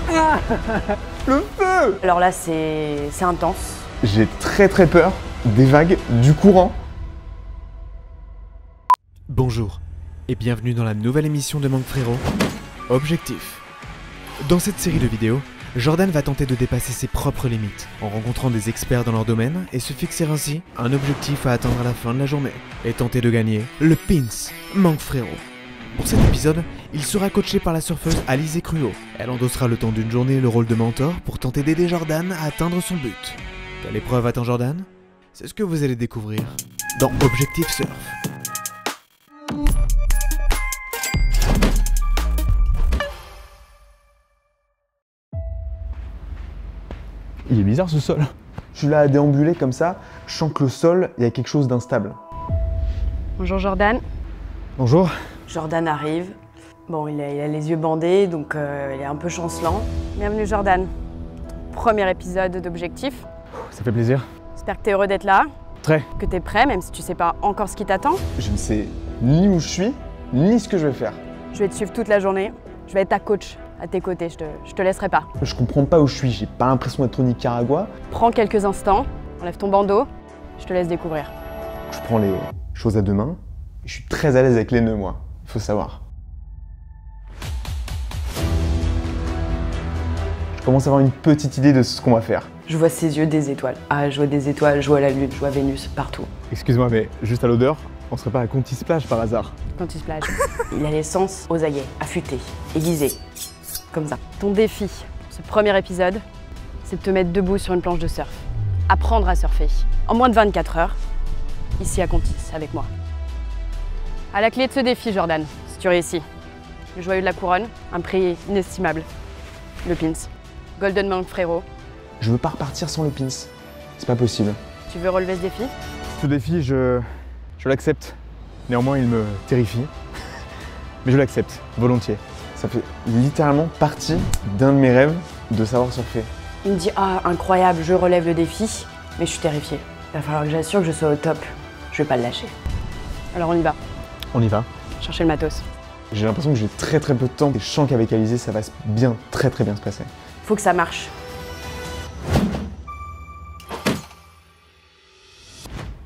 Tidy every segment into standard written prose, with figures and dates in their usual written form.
Ah, le feu! Alors là, c'est intense. J'ai très peur des vagues, du courant. Bonjour et bienvenue dans la nouvelle émission de Manque Frérot, Objectif. Dans cette série de vidéos, Jordan va tenter de dépasser ses propres limites en rencontrant des experts dans leur domaine et se fixer ainsi un objectif à atteindre à la fin de la journée et tenter de gagner le Pins Manque Frérot. Pour cet épisode, il sera coaché par la surfeuse Alizé Cruau. Elle endossera le temps d'une journée le rôle de mentor pour tenter d'aider Jordan à atteindre son but. Quelle épreuve attend Jordan? C'est ce que vous allez découvrir dans Objectif Surf. Il est bizarre ce sol. Je suis là à déambuler comme ça, je sens que le sol, il y a quelque chose d'instable. Bonjour Jordan. Bonjour. Jordan arrive. Bon, il a les yeux bandés, donc il est un peu chancelant. Bienvenue Jordan. Premier épisode d'Objectif. Ça fait plaisir. J'espère que t'es heureux d'être là, Très. que t'es prêt, même si tu sais pas encore ce qui t'attend. Je ne sais ni où je suis, ni ce que je vais faire. Je vais te suivre toute la journée. Je vais être ta coach à tes côtés, je te laisserai pas. Je comprends pas où je suis, j'ai pas l'impression d'être au Nicaragua. Prends quelques instants, enlève ton bandeau, je te laisse découvrir. Je prends les choses à deux mains. Je suis très à l'aise avec les nœuds, moi. Il faut savoir. Je commence à avoir une petite idée de ce qu'on va faire. Je vois ses yeux des étoiles. Ah, je vois des étoiles, je vois la lune, je vois Vénus, partout. Excuse-moi, mais juste à l'odeur, on serait pas à Contis Plage par hasard? Quand il se plage. Il a les sens aux aguets, affûtés, aiguisés. Comme ça. Ton défi, ce premier épisode, c'est de te mettre debout sur une planche de surf. Apprendre à surfer. En moins de 24 heures, ici à Contis, avec moi. À la clé de ce défi, Jordan, si tu réussis, le joyau de la couronne, un prix inestimable. Le Pins. Golden Manque Frérot. Je veux pas repartir sans le pins. C'est pas possible. Tu veux relever ce défi? Ce défi, je l'accepte. Néanmoins, il me terrifie. Mais je l'accepte, volontiers. Ça fait littéralement partie d'un de mes rêves de savoir surfer. Il me dit « Ah, incroyable, je relève le défi, mais je suis terrifiée. Il va falloir que j'assure que je sois au top. Je vais pas le lâcher. » Alors on y va. On y va. Chercher le matos. J'ai l'impression que j'ai très peu de temps et je sens qu'avec Alizé, ça va bien, très bien se passer. Faut que ça marche.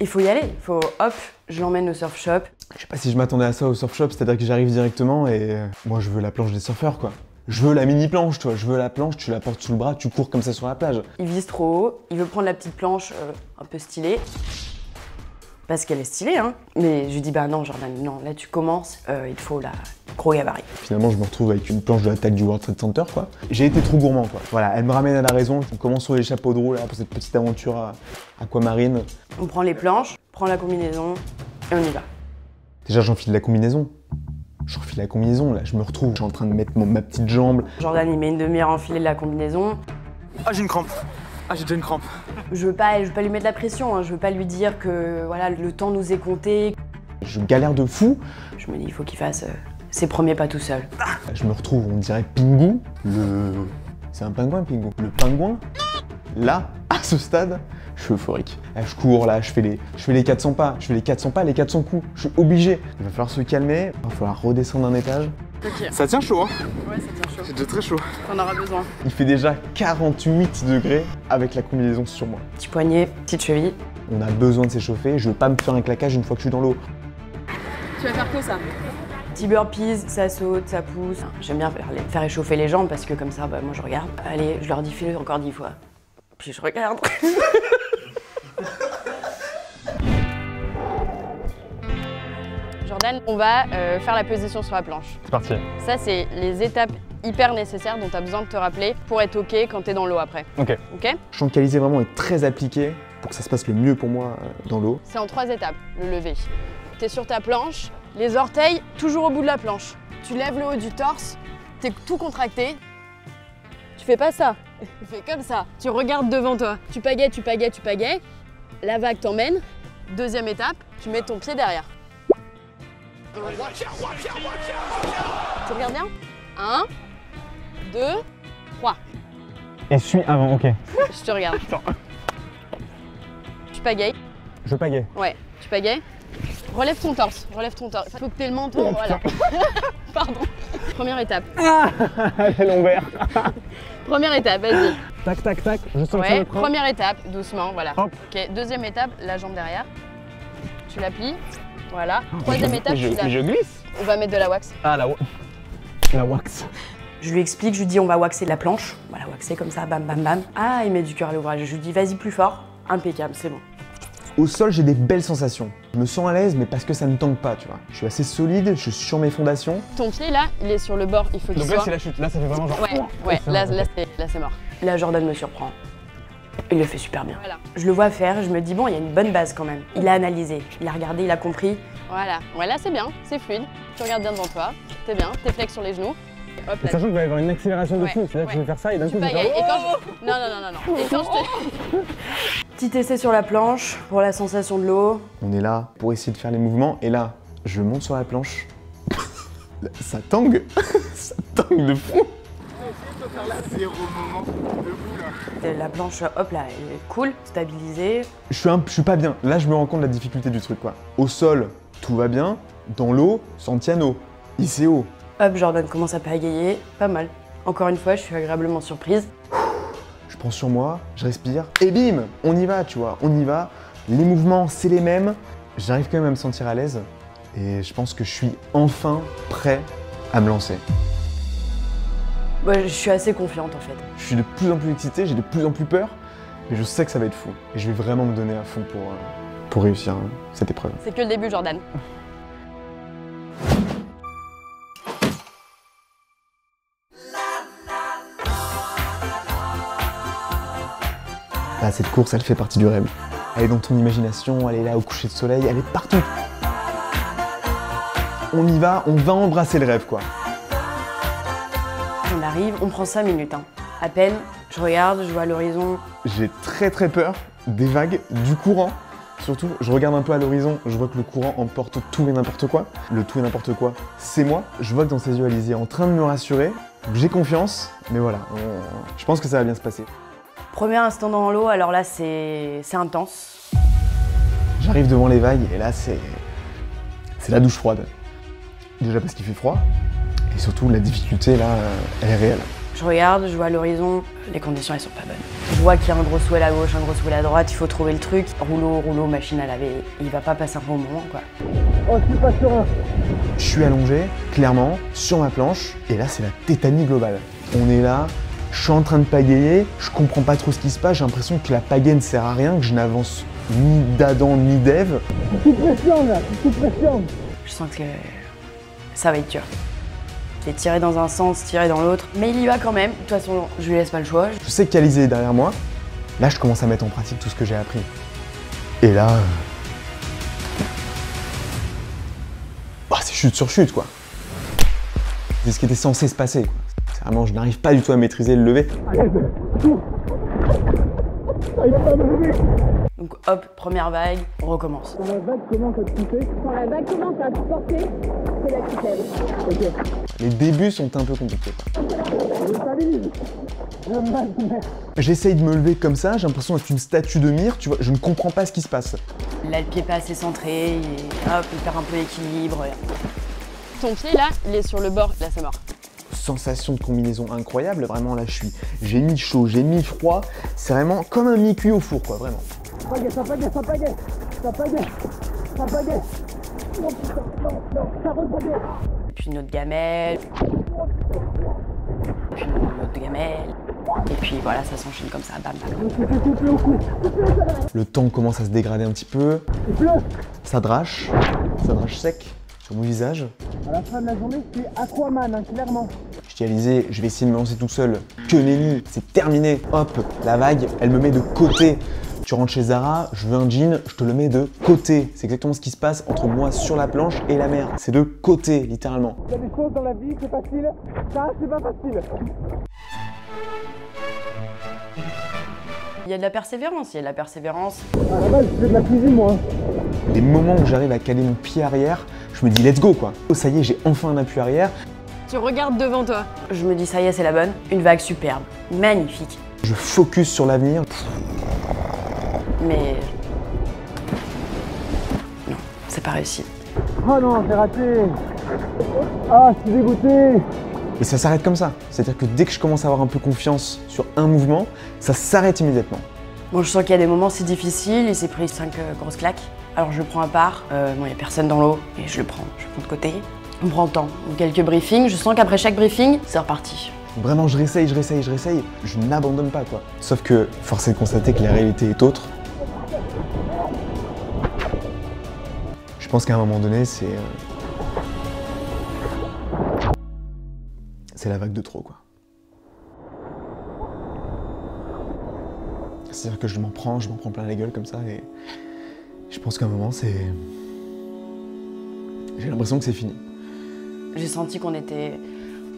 Il faut y aller, il faut, hop, je l'emmène au surf shop. Je sais pas si je m'attendais à ça au surf shop, c'est-à-dire que j'arrive directement et moi je veux la planche des surfeurs quoi. Je veux la mini planche toi, je veux la planche, tu la portes sous le bras, tu cours comme ça sur la plage. Il vise trop haut, il veut prendre la petite planche un peu stylée. Parce qu'elle est stylée, hein. Mais je lui dis bah non Jordan, non, là tu commences, il te faut la gros gabarit. Finalement je me retrouve avec une planche de la taille du World Trade Center quoi. J'ai été trop gourmand quoi. Voilà, elle me ramène à la raison, on commence sur les chapeaux de roue là pour cette petite aventure aquamarine. On prend les planches, prend la combinaison et on y va. Déjà j'enfile la combinaison. J'enfile la combinaison là, je me retrouve, je suis en train de mettre ma petite jambe. Jordan il met une demi-heure à enfiler la combinaison. Ah j'ai une crampe. Ah j'ai déjà une crampe. Je veux pas lui mettre la pression, hein. Je veux pas lui dire que voilà, le temps nous est compté. Je galère de fou. Je me dis il faut qu'il fasse ses premiers pas tout seul. Je me retrouve, on dirait Pingu. C'est un pingouin Pingu. Le pingouin, là, à ce stade, je suis euphorique. Là, je cours, là, je fais les 400 pas. Je fais les 400 pas, les 400 coups. Je suis obligé. Il va falloir se calmer, il va falloir redescendre un étage. Ok. Ça tient chaud hein? Ouais, ça tient chaud. C'est déjà très chaud. T'en auras besoin. Il fait déjà 48 degrés avec la combinaison sur moi. Petit poignet, petite cheville. On a besoin de s'échauffer, je veux pas me faire un claquage une fois que je suis dans l'eau. Tu vas faire que ça. Petit burpees, ça saute, ça pousse. J'aime bien faire échauffer les jambes parce que comme ça, bah, moi je regarde. Allez, je leur dis fais-le encore 10 fois. Puis je regarde. Jordan, on va faire la position sur la planche. C'est parti. Ça, c'est les étapes hyper nécessaires dont tu as besoin de te rappeler pour être OK quand tu es dans l'eau après. Ok. OK? Je sens qu'Alizé vraiment est très appliqué pour que ça se passe le mieux pour moi dans l'eau. C'est en 3 étapes, le lever. Tu es sur ta planche, les orteils toujours au bout de la planche. Tu lèves le haut du torse, tu es tout contracté. Tu fais pas ça, tu fais comme ça. Tu regardes devant toi. Tu pagaies, tu pagaies, tu pagaies. La vague t'emmène. Deuxième étape, tu mets ton pied derrière. Tu regardes bien? 1, 2, 3. Et suis avant, ok. Je te regarde. Tu pagayes. Je pagaie. Ouais, tu pagayes. Relève ton torse, relève ton torse. Faut que t'aies le menton, voilà. Pardon. première étape. J'ai l'envers. Première étape, vas-y. Tac, tac, tac. Je sens Ouais, première étape, doucement, voilà. Hop. Ok, deuxième étape, la jambe derrière. Tu la plies. Voilà. Troisième étape, tu la... je glisse. On va mettre de la wax. Ah, la wax. Je lui explique, je lui dis on va waxer la planche. Voilà, waxer comme ça, bam, bam, bam. Ah, il met du cœur à l'ouvrage. Je lui dis vas-y plus fort. Impeccable, c'est bon. Au sol, j'ai des belles sensations. Je me sens à l'aise, mais parce que ça ne tangue pas, tu vois. Je suis assez solide, je suis sur mes fondations. Ton pied là, il est sur le bord, il faut qu'il soit... Donc là, c'est la chute. Là, ça fait vraiment genre... Ouais, là c'est mort. Là, Jordan me surprend. Il le fait super bien. Voilà. Je le vois faire, je me dis bon, il y a une bonne base quand même. Il a analysé, il a regardé, il a compris. Voilà, ouais, là c'est bien, c'est fluide. Tu regardes bien devant toi, t'es bien, t'es flex sur les genoux. Hop, là. Sachant qu'il va y avoir une accélération de fou, c'est-à-dire que je vais faire ça et d'un coup je vais faire... Et quand je... Non. Et quand je te... Petit essai sur la planche pour la sensation de l'eau. On est là pour essayer de faire les mouvements et là, je monte sur la planche. Ça tangue. Ça tangue de fou. La planche, hop là, elle est cool, stabilisée. Je suis pas bien. Là, je me rends compte de la difficulté du truc, quoi. Au sol, tout va bien. Dans l'eau, Santiano. ICO. Hop, Jordan commence à pagayer, pas mal. Encore une fois, je suis agréablement surprise. Je prends sur moi, je respire, et bim, on y va, tu vois, on y va. Les mouvements, c'est les mêmes. J'arrive quand même à me sentir à l'aise. Et je pense que je suis enfin prêt à me lancer. Ouais, je suis assez confiante en fait. Je suis de plus en plus excité, j'ai de plus en plus peur. Mais je sais que ça va être fou. Et je vais vraiment me donner à fond pour réussir cette épreuve. C'est que le début, Jordan. Là, cette course, elle fait partie du rêve. Elle est dans ton imagination, elle est là au coucher de soleil, elle est partout. On y va, on va embrasser le rêve, quoi. On arrive, on prend 5 minutes. Hein. À peine, je regarde, je vois l'horizon. J'ai très peur des vagues, du courant. Surtout, je regarde un peu à l'horizon, je vois que le courant emporte tout et n'importe quoi. Le tout et n'importe quoi, c'est moi. Je vois que dans ses yeux, Alizée est en train de me rassurer. J'ai confiance, mais voilà, je pense que ça va bien se passer. Premier instant dans l'eau, alors là, c'est intense. J'arrive devant les vagues et là, c'est la douche froide. Déjà parce qu'il fait froid, et surtout, la difficulté, là, elle est réelle. Je regarde, je vois l'horizon, les conditions, elles sont pas bonnes. Je vois qu'il y a un gros souhait à gauche, un gros souhait à droite, il faut trouver le truc. Rouleau, machine à laver, il va pas passer un bon moment, quoi. Oh, je suis pas serein. Je suis allongé, clairement, sur ma planche, et là, c'est la tétanie globale. On est là, je suis en train de pagayer, je comprends pas trop ce qui se passe, j'ai l'impression que la pagaie ne sert à rien, que je n'avance ni d'Adam ni d'Ève. Sous pression, là, sous pression. Je sens que ça va être dur. Il est tiré dans un sens, tiré dans l'autre, mais il y va quand même. De toute façon, je lui laisse pas le choix. Je sais qu'Alizée est derrière moi. Là, je commence à mettre en pratique tout ce que j'ai appris. Et là... Bah, c'est chute sur chute, quoi. C'est ce qui était censé se passer, quoi. C'est vraiment, je n'arrive pas du tout à maîtriser le lever. Donc hop, première vague, on recommence. Quand la vague commence à te pousser, c'est la qui t'aide. Okay. Les débuts sont un peu compliqués. J'essaye de me lever comme ça, j'ai l'impression d'être une statue de mire, tu vois, je ne comprends pas ce qui se passe. Là, le pied pas assez centré, hop, il perd un peu l'équilibre. Ton pied là, il est sur le bord, là c'est mort. Sensation de combinaison incroyable, vraiment là j'ai mis chaud, j'ai mis froid, c'est vraiment comme un mi-cuit au four, quoi, vraiment. Ça pagaie. Et puis une autre gamelle. Puis une autre gamelle. Et puis voilà, ça s'enchaîne comme ça, bam bam. Le temps commence à se dégrader un petit peu. Ça drache sec sur mon visage. À la fin de la journée, c'est Aquaman, hein, clairement. Je dis à Alizée, je vais essayer de me lancer tout seul. Que nenni, c'est terminé. Hop, la vague, elle me met de côté. Tu rentres chez Zara, je veux un jean, je te le mets de côté. C'est exactement ce qui se passe entre moi sur la planche et la mer. C'est de côté, littéralement. Il y a des choses dans la vie, c'est facile. Ça, c'est pas facile. Il y a de la persévérance, À la base, je fais de la cuisine, moi. Les moments où j'arrive à caler mon pied arrière, je me dis let's go, quoi. Oh, ça y est, j'ai enfin un appui arrière. Tu regardes devant toi. Je me dis ça y est, c'est la bonne. Une vague superbe, magnifique. Je focus sur l'avenir. Mais... non, c'est pas réussi. Oh non, c'est raté. Ah, je suis dégoûté. Et ça s'arrête comme ça. C'est-à-dire que dès que je commence à avoir un peu confiance sur un mouvement, ça s'arrête immédiatement. Bon, je sens qu'il y a des moments, c'est difficile, il s'est pris 5 grosses claques. Alors je le prends à part, bon, il n'y a personne dans l'eau, et je le prends de côté. On prend le temps, quelques briefings, je sens qu'après chaque briefing, c'est reparti. Vraiment, je réessaye, je n'abandonne pas, quoi. Sauf que, force est de constater que la réalité est autre. Je pense qu'à un moment donné, c'est la vague de trop, quoi. C'est-à-dire que je m'en prends plein la gueule comme ça, et je pense qu'à un moment, j'ai l'impression que c'est fini. J'ai senti qu'on était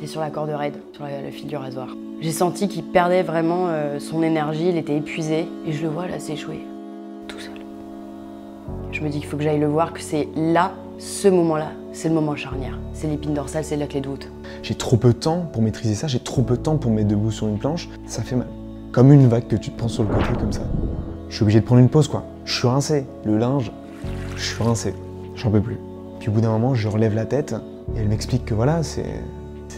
sur la corde raide, sur le fil du rasoir. J'ai senti qu'il perdait vraiment son énergie, il était épuisé, et je le vois là s'échouer, tout seul. Je me dis qu'il faut que j'aille le voir, que c'est là, ce moment-là, c'est le moment charnière. C'est l'épine dorsale, c'est la clé de voûte. J'ai trop peu de temps pour maîtriser ça, j'ai trop peu de temps pour me mettre debout sur une planche, ça fait mal. Comme une vague que tu te prends sur le côté comme ça. Je suis obligé de prendre une pause, quoi. Je suis rincé, le linge, je suis rincé, j'en peux plus. Puis au bout d'un moment, je relève la tête et elle m'explique que voilà, c'est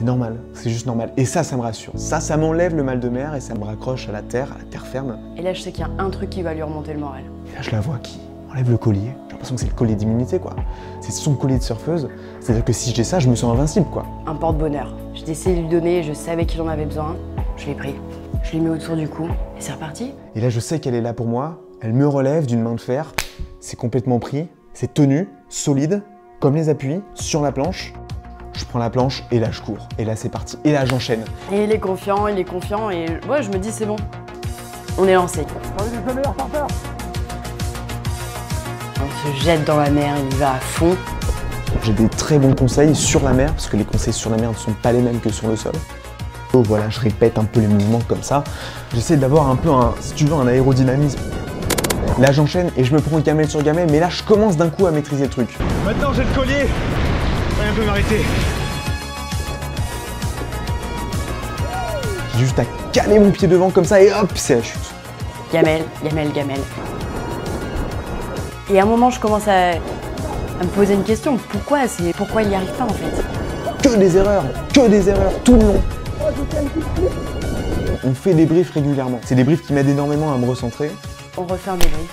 normal, c'est juste normal. Et ça me rassure. Ça m'enlève le mal de mer et ça me raccroche à la terre ferme. Et là, je sais qu'il y a un truc qui va lui remonter le moral. Et là, je la vois qui enlève le collier. J'ai l'impression que c'est le collier d'immunité, quoi. C'est son collier de surfeuse. C'est-à-dire que si j'ai ça, je me sens invincible, quoi. Un porte-bonheur. J'ai essayé de lui donner, je savais qu'il en avait besoin. Je l'ai pris. Je l'ai mis autour du cou et c'est reparti. Et là, je sais qu'elle est là pour moi. Elle me relève d'une main de fer. C'est complètement pris. C'est tenu, solide, comme les appuis, sur la planche. Je prends la planche et là, je cours. Et là, c'est parti. Et là, j'enchaîne. Et il est confiant et ouais, je me dis c'est bon. On est lancé. On se jette dans la mer, il y va à fond. J'ai des très bons conseils sur la mer, parce que les conseils sur la mer ne sont pas les mêmes que sur le sol. Donc voilà, je répète un peu les mouvements comme ça. J'essaie d'avoir un peu, si tu veux, un aérodynamisme. Là, j'enchaîne et je me prends gamelle sur gamelle, mais là, je commence d'un coup à maîtriser le truc. Maintenant j'ai le collier. Rien peut m'arrêter. J'ai juste à caler mon pied devant comme ça et hop, c'est la chute. Gamelle. Et à un moment, je commence à me poser une question. Pourquoi il n'y arrive pas en fait? Que des erreurs, tout le long. On fait des briefs régulièrement. C'est des briefs qui m'aident énormément à me recentrer. On refait un débrief.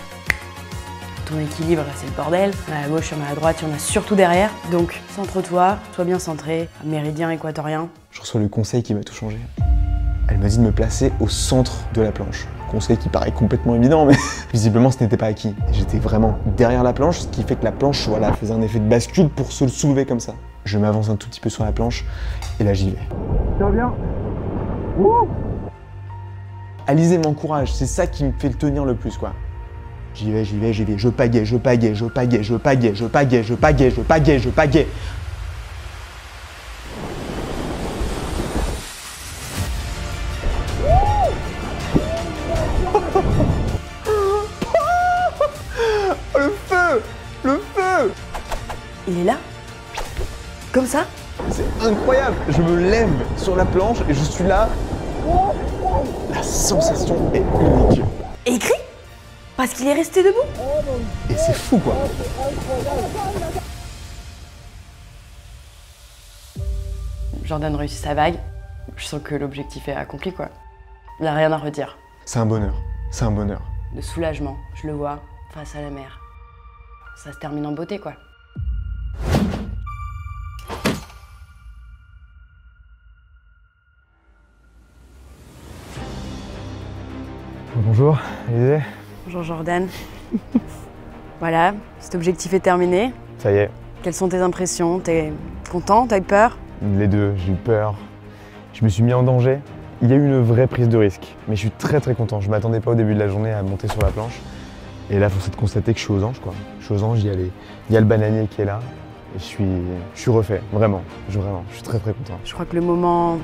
Ton équilibre, c'est le bordel. Il y en a à gauche, il y en a à droite, il y en a surtout derrière. Donc, centre-toi, sois bien centré, méridien équatorien. Je reçois le conseil qui va tout changer. Elle m'a dit de me placer au centre de la planche. Conseil qui paraît complètement évident, mais visiblement ce n'était pas acquis. J'étais vraiment derrière la planche, ce qui fait que la planche, voilà, faisait un effet de bascule pour se soulever comme ça. Je m'avance un tout petit peu sur la planche, et là j'y vais. Ça va bien. Alizé m'encourage, c'est ça qui me fait le tenir le plus, quoi. J'y vais, je pagaie. Le feu! Il est là? Comme ça? C'est incroyable! Je me lève sur la planche et je suis là. La sensation est unique. Et il crie? Parce qu'il est resté debout? Et c'est fou, quoi. Jordan réussit sa vague. Je sens que l'objectif est accompli, quoi. Il n'y a rien à redire. C'est un bonheur. De soulagement, je le vois, face à la mer. Ça se termine en beauté, quoi. Bonjour, Alizé. Bonjour Jordan. Voilà, cet objectif est terminé. Ça y est. Quelles sont tes impressions? T'es content? T'as eu peur? Les deux, j'ai eu peur. Je me suis mis en danger. Il y a eu une vraie prise de risque, mais je suis très content. Je m'attendais pas au début de la journée à monter sur la planche. Et là, force est de constater que je suis aux anges, quoi. Je suis aux anges, il y a le bananier qui est là. Et je suis refait, vraiment. Je suis très content. Je crois que le moment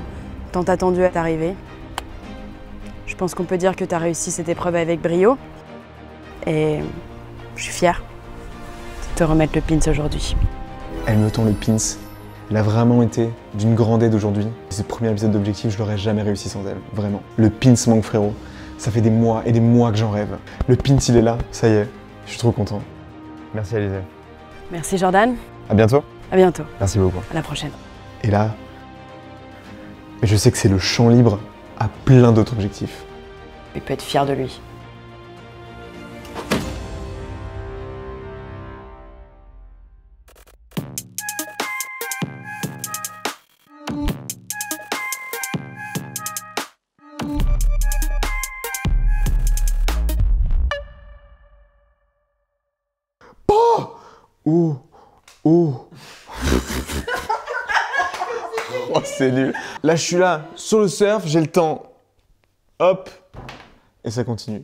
tant attendu est arrivé. Je pense qu'on peut dire que tu as réussi cette épreuve avec brio. Et je suis fière de te remettre le pins aujourd'hui. Elle me tend le pins. Elle a vraiment été d'une grande aide aujourd'hui. Ce premier épisode d'Objectif, je l'aurais jamais réussi sans elle, vraiment. Le pins manque frérot. Ça fait des mois et des mois que j'en rêve. Le pins, il est là, ça y est. Je suis trop content. Merci Alizé. Merci Jordan. À bientôt. À bientôt. Merci beaucoup. À la prochaine. Et là, Mais je sais que c'est le champ libre à plein d'autres objectifs. Il peut être fier de lui. Oh! Oh! Oh, c'est nul. Là, je suis là, sur le surf, j'ai le temps. Hop! Et ça continue.